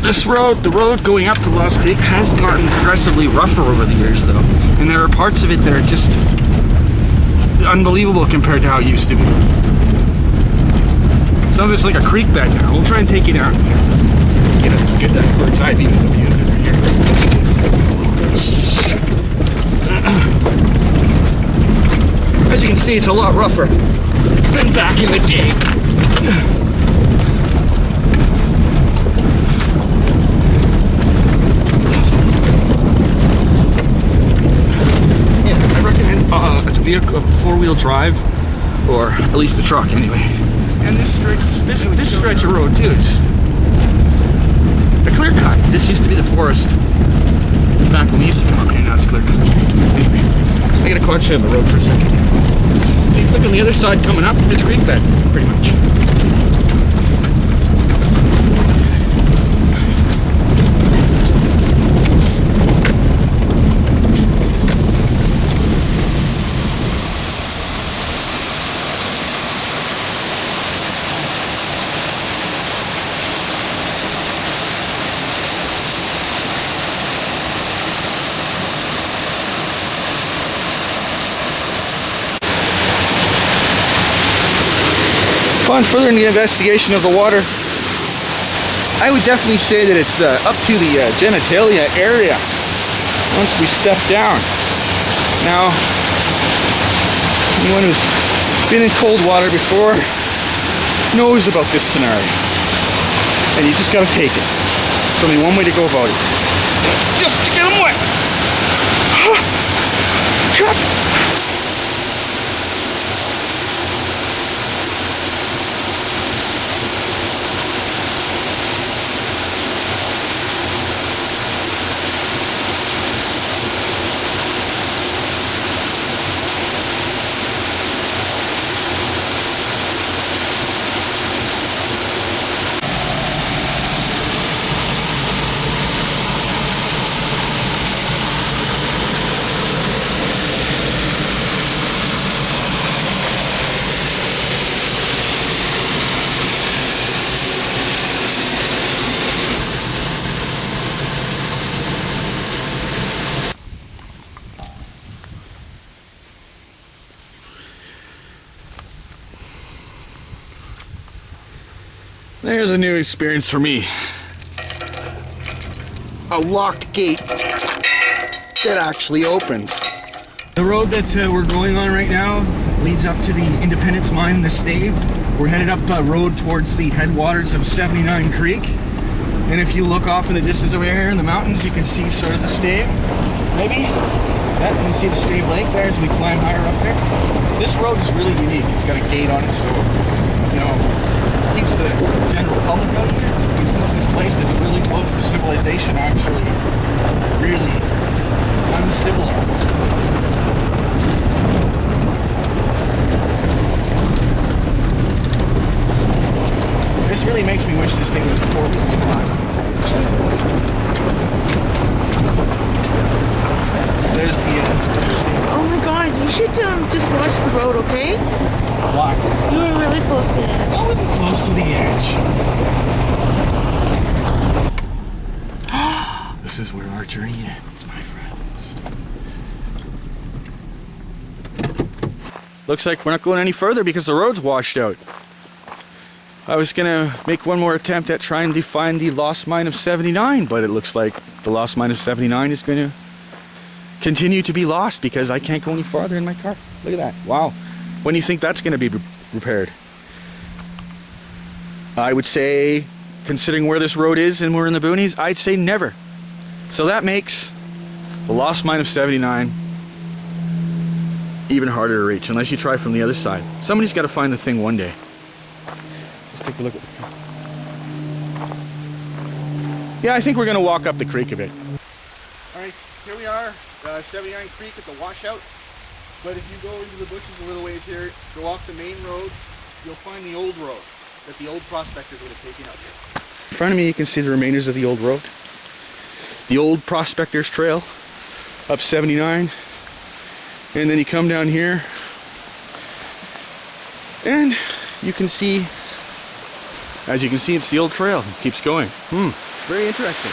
This road, the road going up to Lost Creek, has gotten progressively rougher over the years though. And there are parts of it that are just unbelievable compared to how it used to be. Some of it's like a creek bed now. We'll try and take you down here. Get a good bird's eye view of the view through here. As you can see, it's a lot rougher than back in the day. Yeah, I recommend a vehicle, a four-wheel drive, or at least a truck anyway. And this stretch of road too is a clear cut. This used to be the forest back when we used to come up here. Now it's clear cut. Anyway, I gotta concentrate on the road for a second. See, look on the other side coming up. It's a creek bed, pretty much. On further in the investigation of the water, I would definitely say that it's up to the genitalia area once we step down. Now, anyone who's been in cold water before knows about this scenario, and you just gotta take it. There's only one way to go about it. It's just to get them wet. Cut! There's a new experience for me. A locked gate that actually opens. The road that we're going on right now leads up to the Independence Mine in the Stave. We're headed up a road towards the headwaters of 79 Creek. And if you look off in the distance over here in the mountains, you can see sort of the Stave, maybe. That, you can see the Stave Lake there as we climb higher up there. This road is really unique. It's got a gate on it, so, you know, keeps the general public out here. It keeps this place that's really close to civilization actually really uncivilized. This really makes me wish this thing was a four-wheel drive. There's the oh my god, you should just watch the road, okay? Why? You were really close to the edge. I wasn't close to the edge. This is where our journey ends, my friends. Looks like we're not going any further because the road's washed out. I was gonna make one more attempt at trying to find the lost mine of 79, but it looks like the lost mine of 79 is gonna continue to be lost because I can't go any farther in my car. Look at that. Wow. When do you think that's going to be repaired? I would say, considering where this road is and we're in the boonies, I'd say never. So that makes the lost mine of 79 even harder to reach, unless you try from the other side. Somebody's got to find the thing one day. Let's take a look at the creek. Yeah, I think we're going to walk up the creek a bit. Alright, here we are, 79 Creek at the washout. But if you go into the bushes a little ways here, go off the main road, you'll find the old road that the old prospectors would have taken out here. In front of me you can see the remainders of the old road. The old prospectors trail up 79. And then you come down here and you can see, as you can see, it's the old trail. It keeps going. Very interesting.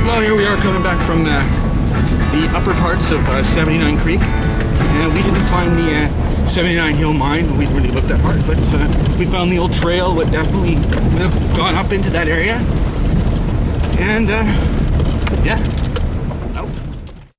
Well, here we are coming back from the upper parts of 79 Creek, and we didn't find the 79 Hill Mine. We really looked that hard, but we found the old trail that definitely would have gone up into that area. And yeah,